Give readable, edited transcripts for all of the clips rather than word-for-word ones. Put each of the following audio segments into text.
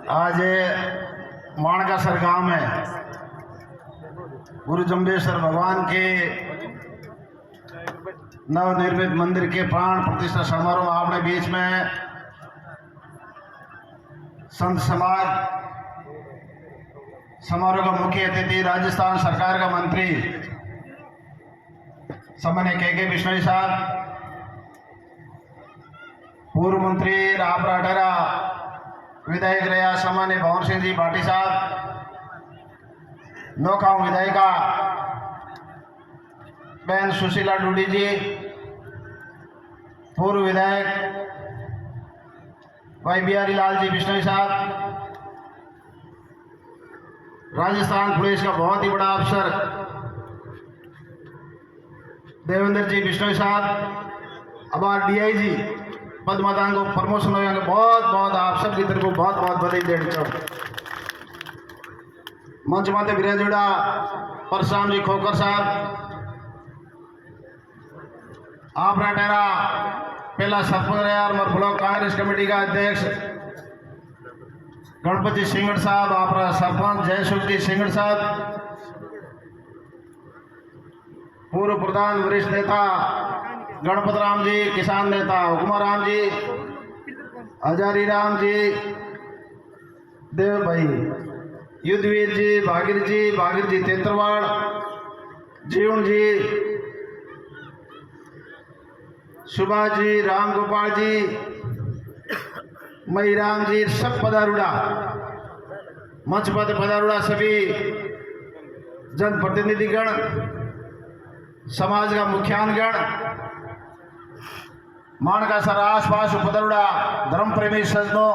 आज माणकासर गांव में गुरु जम्बेश्वर भगवान के नवनिर्मित मंदिर के प्राण प्रतिष्ठा समारोह आपने बीच में संत समाज समारोह का मुख्य अतिथि राजस्थान सरकार का मंत्री सामान्य के बिश्नोई साहब, पूर्व मंत्री रापराटेरा विधायक रहा सामान्य भवन सिंह जी भाटी साहब, नौखाऊ विधायिका बहन सुशीला डूडी जी, पूर्व विधायक भाई बिहारी लाल जी बिश्नोई साहब, राजस्थान पुलिस का बहुत ही बड़ा अफसर देवेंद्र जी बिश्नोई साहब, हमारे डीआईजी पद्मदान को प्रमोशन हो गया, बहुत बहुत आप सब की तरफ को बहुत बहुत बधाई देना चाहूँ। मंच माते विराजुड़ा परशुराम जी खोकर साहब, आप राटेरा पहला सरपंच रहा और ब्लॉक कांग्रेस कमेटी का अध्यक्ष गणपति सिंगड़ साहब, आप सरपंच जयसुख जी सिंगड़ साहब, पूर्व प्रधान वरिष्ठ नेता गणपत राम जी, किसान नेता हुकुमा राम जी, हजारी राम जी, देव भाई, युद्धवीर जी, भागीर जी तेतरवाड़, जीवन जी, सुभाष जी, राम गोपाल जी, मई राम जी, सब पधारुड़ा, मंच पर पधारुड़ा सभी जनप्रतिनिधिगण, समाज का मुख्यानगण, माणकासर आसपास पधारुड़ा धर्म प्रेमी सज्जनों,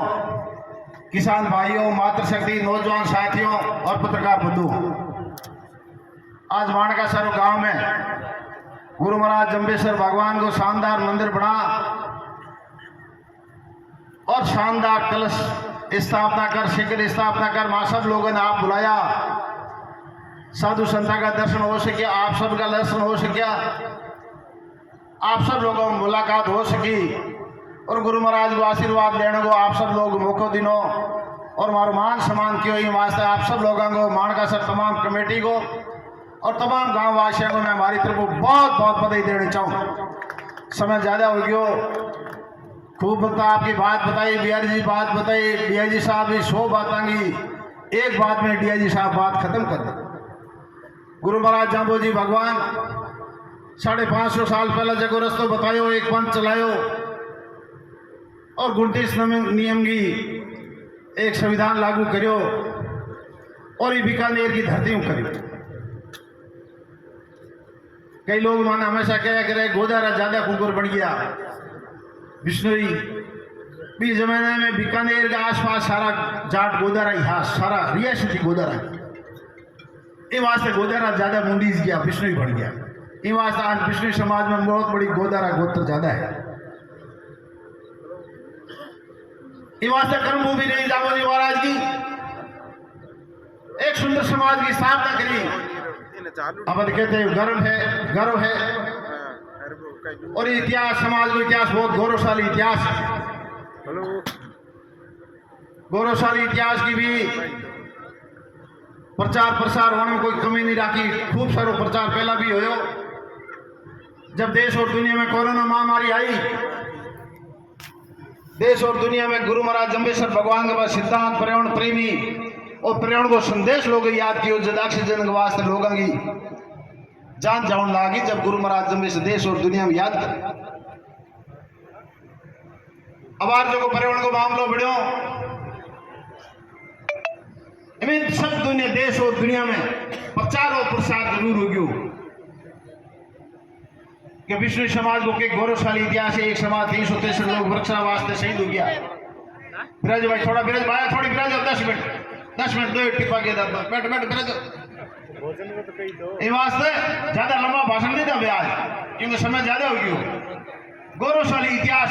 किसान भाइयों, मातृशक्ति नौजवान साथियों और पत्रकार बंधु, आज माणकासर गांव में गुरु महाराज जम्बेश्वर भगवान को शानदार मंदिर बना और शानदार कलश स्थापना कर, शिखर स्थापना कर, मां सब लोगों ने आप बुलाया, साधु संता का दर्शन हो सके, आप सबका दर्शन हो सकिया, आप सब लोगों में मुलाकात हो सकी और गुरु महाराज को आशीर्वाद देने को आप सब लोग मौको दिनों और मारो मान सम्मान कियो ही वास्ते आप सब लोगों को, माणकासर तमाम कमेटी को और तमाम गांव वासियों को मैं हमारी तरफ बहुत बहुत बधाई देना चाहूँ। समय ज़्यादा हो गया, खूब बता आपकी बात बताई, बिहारी जी बात बताई, डीआईजी साहब भी 100 बातेंगी, एक बात में डीआईजी साहब बात खत्म कर दी। गुरु महाराज जाम्बो जी भगवान 550 साल पहले जगो रस्तो बतायो, एक पंथ चलायो और 29 नियम की एक संविधान लागू करियो और ये बीकानेर की धरती में करियो। कई लोग माने हमेशा क्या करे गोदारा ज्यादा कुकुर बन गया, बिश्नोई भी जमाने में बीकानेर के आसपास सारा जाट गोदारा ही हाथ सारा रियासती गोदारा, ये वास्ते गोदारा ज्यादा मुंडीज गया, बिश्नोई बढ़ गया, ये वास्ते आज बिश्नोई समाज में बहुत बड़ी गोदारा गोत्र ज्यादा है। ये वास्ते कर्मभूमि नहीं जामोजी महाराज की एक सुंदर समाज की स्थापना करी। अब कहते हैं गर्व है और इतिहास, समाज में इतिहास बहुत गौरवशाली इतिहास, गौरवशाली इतिहास की भी प्रचार प्रसार होने में कोई कमी नहीं रखी। खूब सारो प्रचार पहला भी होयो, जब देश और दुनिया में कोरोना महामारी आई, देश और दुनिया में गुरु महाराज जम्बेश्वर भगवान के पास सिद्धांत पर्यावरण प्रेमी और पर्यावरण को संदेश लोग याद किए, ऑक्सीजन के वास्ते लोगों की जान जान लागी, जब गुरु महाराज जम्बेश्वर देश और दुनिया में याद कर। अब आज जो पर्यावरण को मामलो बढ़ियो, सब दुनिया देश और दुनिया में प्रचार और प्रसार जरूर हो गयो कि विष्णु समाज को के गौरवशाली इतिहास है। एक समाज 363 लोग वृक्षा वास्ते शहीद हो गया। बिराज भाई थोड़ा बिराज भाई थोड़ी बिराज 10 मिनट दो टिपा के बैठ बिराज वास्ते ज्यादा लंबा भाषण नहीं था आज क्योंकि समय ज्यादा हो गया। गौरवशाली इतिहास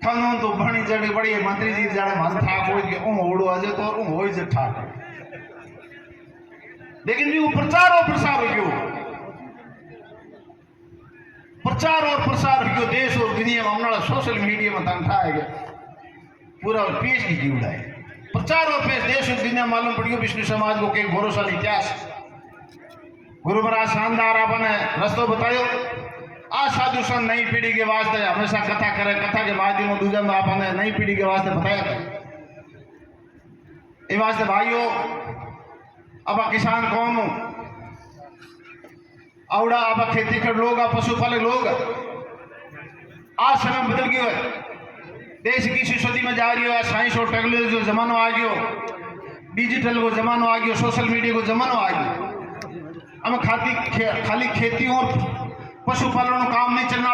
खानों तो बनी जड़ी बड़ी मंत्री जी जाने मन ठाक हो के ओढ़ो आज तो हो ठाक, लेकिन भी वो प्रचार और प्रसार हो गयो, प्रचार और प्रसार हो गयो देश और दुनिया में। हमारा सोशल मीडिया में तन था पूरा PhD की उड़ाए प्रचार और पेश देश और दुनिया मालूम पड़ी विष्णु समाज को के गौरवशाली इतिहास गुरु महाराज शानदार आपने रस्तो बतायो आज साधु संत नई पीढ़ी के वास्ते हमेशा कथा करे कथा के माध्यम दूजा में आपने नई पीढ़ी के वास्ते बताया ये वास्ते भाइयों अब किसान कौम आवड़ा अब खेती कर लोग पशुपालक लोग आज समय बदल गयो है देश की सदी में जा रही है साइंस और टेक्नोलॉजी को जमानो आ गयो डिजिटल को जमानो आ गयो सोशल मीडिया को जमानो आ गयो हमें खाली खेती और पशुपालन काम नहीं चलना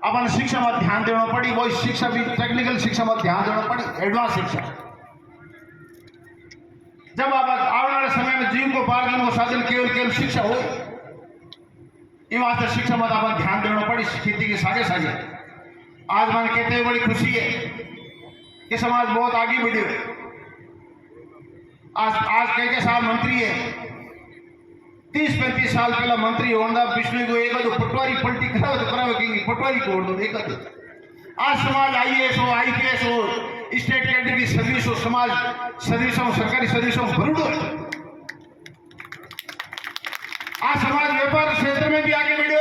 अपन शिक्षा में ध्यान देना पड़ी वही शिक्षा भी टेक्निकल शिक्षा में ध्यान देना पड़ी एडवांस शिक्षा जब आप आने वाले समय में जीव को पार्जन को साधन केवल शिक्षा हो ये वास्ते शिक्षा में अपन ध्यान देना पड़ी खेती के सागे सागे आज मैंने कहते हुए बड़ी खुशी है कि समाज बहुत आगे बढ़ी है आज कई साल मंत्री है 30-35 साल पहला मंत्री होना पिछले को एक पटवारी पलटी कराओ तो कराओ कि पटवारी को दो एक आज समाज IAS हो IPS हो स्टेट कैटेगरी सर्विस हो समाज सर्विस हो सरकारी सर्विस हो भरूड आज समाज व्यापार क्षेत्र में भी आगे बढ़े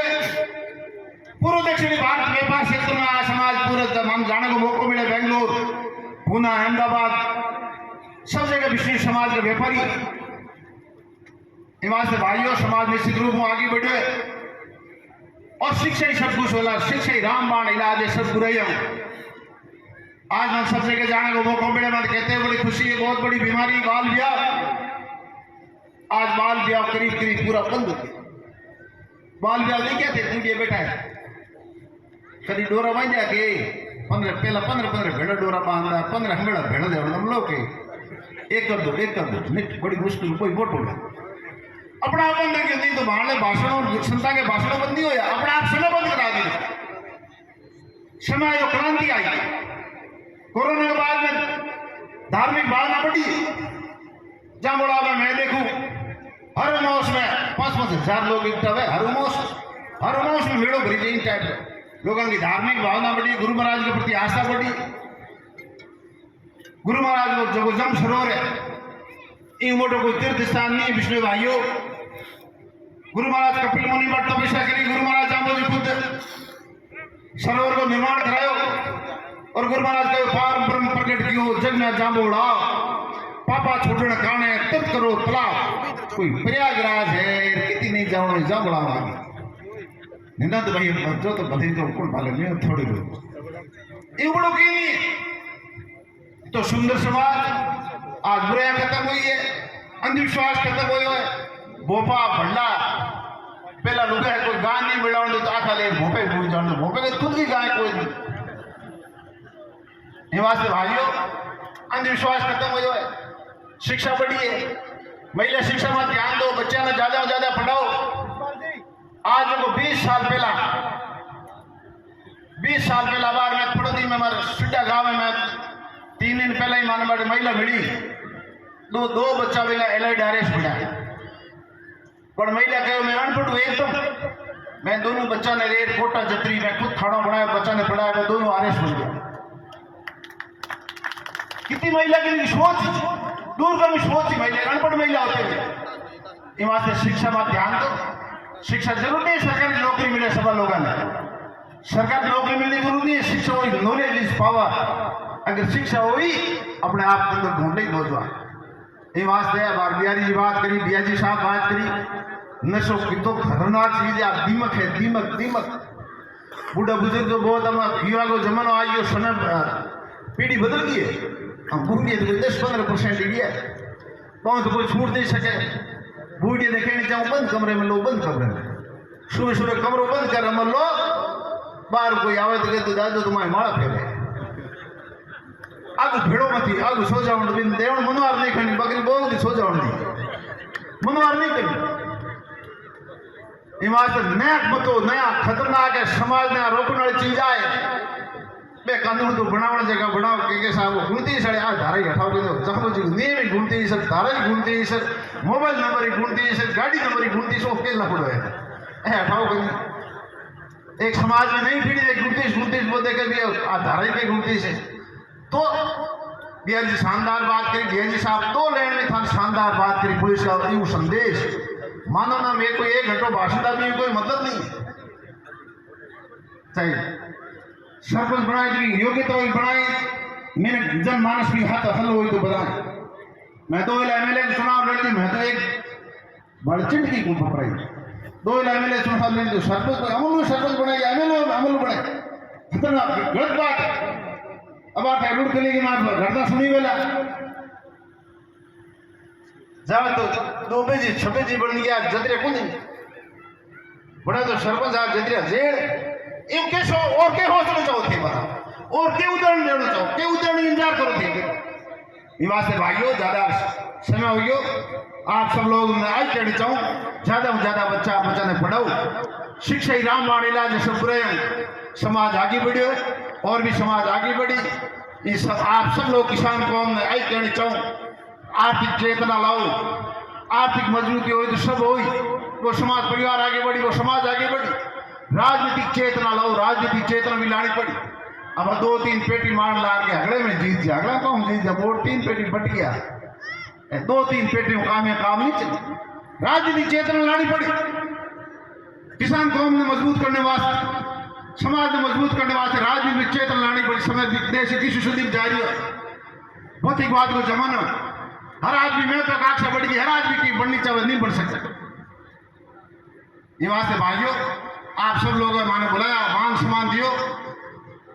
पूर्व दक्षिणी भारत व्यापार क्षेत्र में आज समाज पूरा हम जाने को मौका मिले बेंगलोर पूना अहमदाबाद सब जगह विशेष समाज के व्यापारी से भाइयों समाज निश्चित रूप में आगे बढ़े और शिक्षा ही सब कुछ होला शिक्षा ही रामबाण इलाज है सब बुराई आज हम सब जगह जाने को मौका मिले मैं कहते हैं बड़ी खुशी है बहुत बड़ी बीमारी बाल ब्याह आज बाल ब्याह करीब करीब पूरा बंद हो गया बाल ब्याह नहीं कहते इंडिया बेटा है कभी डोरा बन जाके 15 भेड़ा डोरा बांधा 15 हमेड़ा भेड़ा दे हम लोग के एक कर दो निट बड़ी मुश्किल कोई वोट हो गया अपना आप बंद करके नहीं तो बाहर भाषण और जनता के भाषण बंदी हो जाए अपने आप समय बंद करा दी समय जो क्रांति आई कोरोना के बाद में धार्मिक भावना बढ़ी जहां बोला मैं देखूं हर मौस में 5-5 हजार लोग इकट्ठा हुए हर मौस में भीड़ों भरी जाए टाइप लोगों की धार्मिक भावना बढ़ी गुरु महाराज के प्रति आस्था बढ़ी गुरु महाराज को जो जम सरोवर है इन मोटो कोई तीर्थ स्थान नहीं विष्णु भाइयों गुरु महाराज कपिल मुनि पर तपस्या करी गुरु महाराज जाम्बोजी खुद सरोवर को निर्माण करायो और गुरु महाराज का पार ब्रह्म प्रकट कियो जग में जाम्बो उड़ाओ पापा छोड़ने काने तब करो तलाब कोई प्रयागराज है कितनी नहीं जाओ जाम्बड़ा आगे निंदा तो भाई जो तो बधे तो कौन पाले में थोड़ी लोग ये बड़ो की नहीं तो सुंदर समाज आज बुराया खत्म हुई है अंधविश्वास खत्म हुई है भोपा भंडा पहला लुगा है कोई गाय नहीं मिला तो आखा ले भोपे भूल जाओ भोपे के खुद की गाय कोई नहीं वास्ते भाइयों अंधविश्वास खत्म हो जाए शिक्षा बढ़ी है महिला शिक्षा में ध्यान दो बच्चा ने ज्यादा से ज्यादा पढ़ाओ आज को 20 साल पहला बार मैं पड़ोसी में हमारे सिड्डा गाँव में मैं 3 दिन पहले ही माने बड़ी महिला मिली दो बच्चा बेगा LIDRS पढ़ा पर महिला कहो मैं अनपढ़ हूँ एकदम मैं दोनों बच्चा ने रेट कोटा जत्री मैं खुद खाना बनाया बच्चा ने पढ़ाया मैं दोनों RS बन गया कितनी महिला की सोच दूर का भी सोच ही महिला अनपढ़ महिला होते हुए वहां से शिक्षा में ध्यान दो शिक्षा जरूर नहीं सरकारी नौकरी मिले सब लोगों ने सरकारी नौकरी मिलनी जरूरी है शिक्षा हुई नॉलेज इज पावर अगर शिक्षा हुई अपने आप के अंदर ढूंढ नहीं नौजवान ये वास्ते बिहारी जी बात करी बियाजी साहब बात करी नशो की तो खतरनाक चीज है दीमक है दीमक बूढ़ा बुजुर्ग तो बहुत हम युवा को जमानो आई हो समय पीढ़ी बदल गई है हम बूढ़ी तो 10-15% इंडिया पाँव तो कोई छूट नहीं सके बूढ़ी देखे नहीं जाऊँ बंद कमरे में लो बंद कमरे में सुबह कमरों बंद कर हम लो बाहर कोई आवे तो कहते दादू तुम्हारे माड़ा फेरे आगू भेड़ो मत आगू सो जाओ देवण मनवार नहीं करनी बकरी बहुत ही सो जाओ मनवार नहीं करनी नया मतो नया खतरनाक है समाज ने रोकने वाली चीज आए बे कानून तो बनावण जगह बनाओ के साहब गुणती सड़े आ धारा ही हटाओ के जखो जी नेम ही गुणती सर धारा ही गुणती सर मोबाइल नंबर ही गुणती सर गाड़ी नंबर ही गुणती सो के लफड़ो है हटाओ के एक समाज में नई पीढ़ी गुणती बोलते कर भी आ धारा ही के गुणती से तो बिहार जी शानदार बात करी, बिहार जी साहब तो लैंड में था शानदार बात करी पुलिस का यू संदेश। मानो ना मेरे को 1 घंटों भाषण का भी कोई मतलब नहीं चाहिए। सरपंच बनाए तो योग्यता हुई बनाए, मैंने जनमानस भी हाथ हल हुई तो बनाए। मैं 2 एमएलए के चुनाव लड़ी, मैं तो एक बड़ चिंटकी को पकड़ाई। 2 एमएलए चुनाव लड़ी तो सरपंच अमल सरपंच बनाई, एमएलए अमल बनाए, खतरनाक गलत बात है। अब आप रुड़ के लिए घटना सुनी वाला जाओ तो 2 जी 6 जी बन गया जदरे को नहीं बड़ा तो सरपंच साहब जदरिया जेड़ इन के सो और के हौसले चाहो थे बता और के उदाहरण देना चाहो के उदाहरण इंतजार करो थे। ये वास्ते भाइयों ज्यादा समय हो गयो, आप सब लोग आज कहना चाहूँ ज्यादा से ज्यादा बच्चा ने पढ़ाओ। शिक्षा ही राम वाणी ला जैसे बुरे समाज आगे बढ़ियो और भी समाज आगे बढ़ी। ये सब आप सब लोग किसान कौम ने आई कहना चाहूँ आर्थिक चेतना लाओ, आर्थिक मजबूती हो तो सब हो, वो समाज परिवार आगे बढ़ी, वो समाज आगे बढ़ी। राजनीतिक चेतना लाओ, राजनीतिक चेतना भी लानी पड़ी। अब 2-3 पेटी मार ला के अगले में जीत जाए, अगला कौन जीत जाए, वोट 3 पेटी बट गया, 2-3 पेटी काम नहीं चले। राजनीतिक चेतना लानी पड़ी। किसान कौम ने मजबूत करने वास्ते, समाज ने मजबूत करने वास्ते राजनीतिक चेतना लानी पड़ी। समय देश की सुदीप जारी है, भौतिकवाद को जमाना, हर आदमी में तो आकांक्षा बढ़ गई, हर आदमी की बढ़नी चाहिए, नहीं बढ़ सकता। ये वास्ते भाइयों आप सब लोग माने बुलाया, मान सम्मान दियो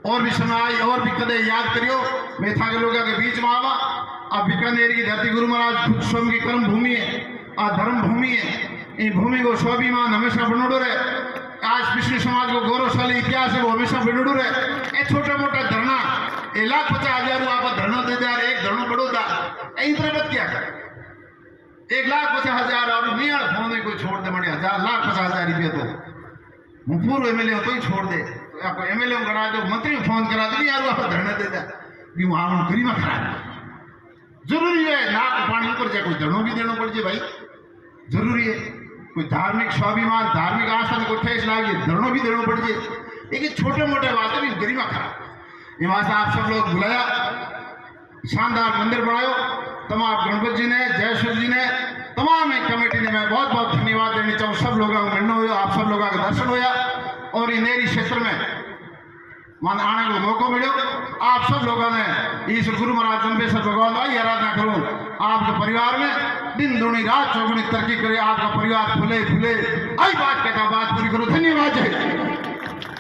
और भी समय आई और भी कदे याद करियो। मैं था के लोगों के बीच में आवा। अब बीकानेर की धरती गुरु महाराज स्वयं की कर्म भूमि है और धर्म भूमि है। इन भूमि को स्वाभिमान हमेशा बनोड़ो रहे। आज पिछले समाज को गौरवशाली इतिहास है वो हमेशा बनोड़ो रहे। ये छोटा मोटा धरना 1,50,000 आप धरना दे दे, एक धरणो बड़ोदा इंद्रवत क्या कर 1,50,000 और मियाँ फोन कोई छोड़ दे मड़िया 1,50,000 रुपये तो पूर्व एमएलए तो ही छोड़ दे, आपको एमएलए करा दो, मंत्री फोन करा दो, यार आप धरना दे दे भी वहां गरीबा खराब जरूरी है। नाक पानी ऊपर जाए कोई धरणों भी देना पड़ जाए भाई, जरूरी है। कोई धार्मिक स्वाभिमान धार्मिक आस्था में कोई ठेस लागे धरणों भी देना पड़ जाए, लेकिन छोटे मोटे बातें भी गरीबा खराब। ये वहां से आप सब लोग बुलाया, शानदार मंदिर बनायो। तमाम गणपत जी ने, जयश्वर जी ने, तमाम एक कमेटी ने मैं बहुत बहुत धन्यवाद देना चाहूँ। सब लोगों को मिलना हो, आप सब लोगों का दर्शन होया और नेरी क्षेत्र में मान आने को मौका मिलो। आप सब लोगों ने ईश्वर गुरु महाराज जम्बेश्वर भगवान भाई आराधना करो। आपके परिवार में दिन दुनी रात चौगुनी तरक्की करे, आपका परिवार फूले फूले। आई बात कहता बात पूरी करो। धन्यवाद। जय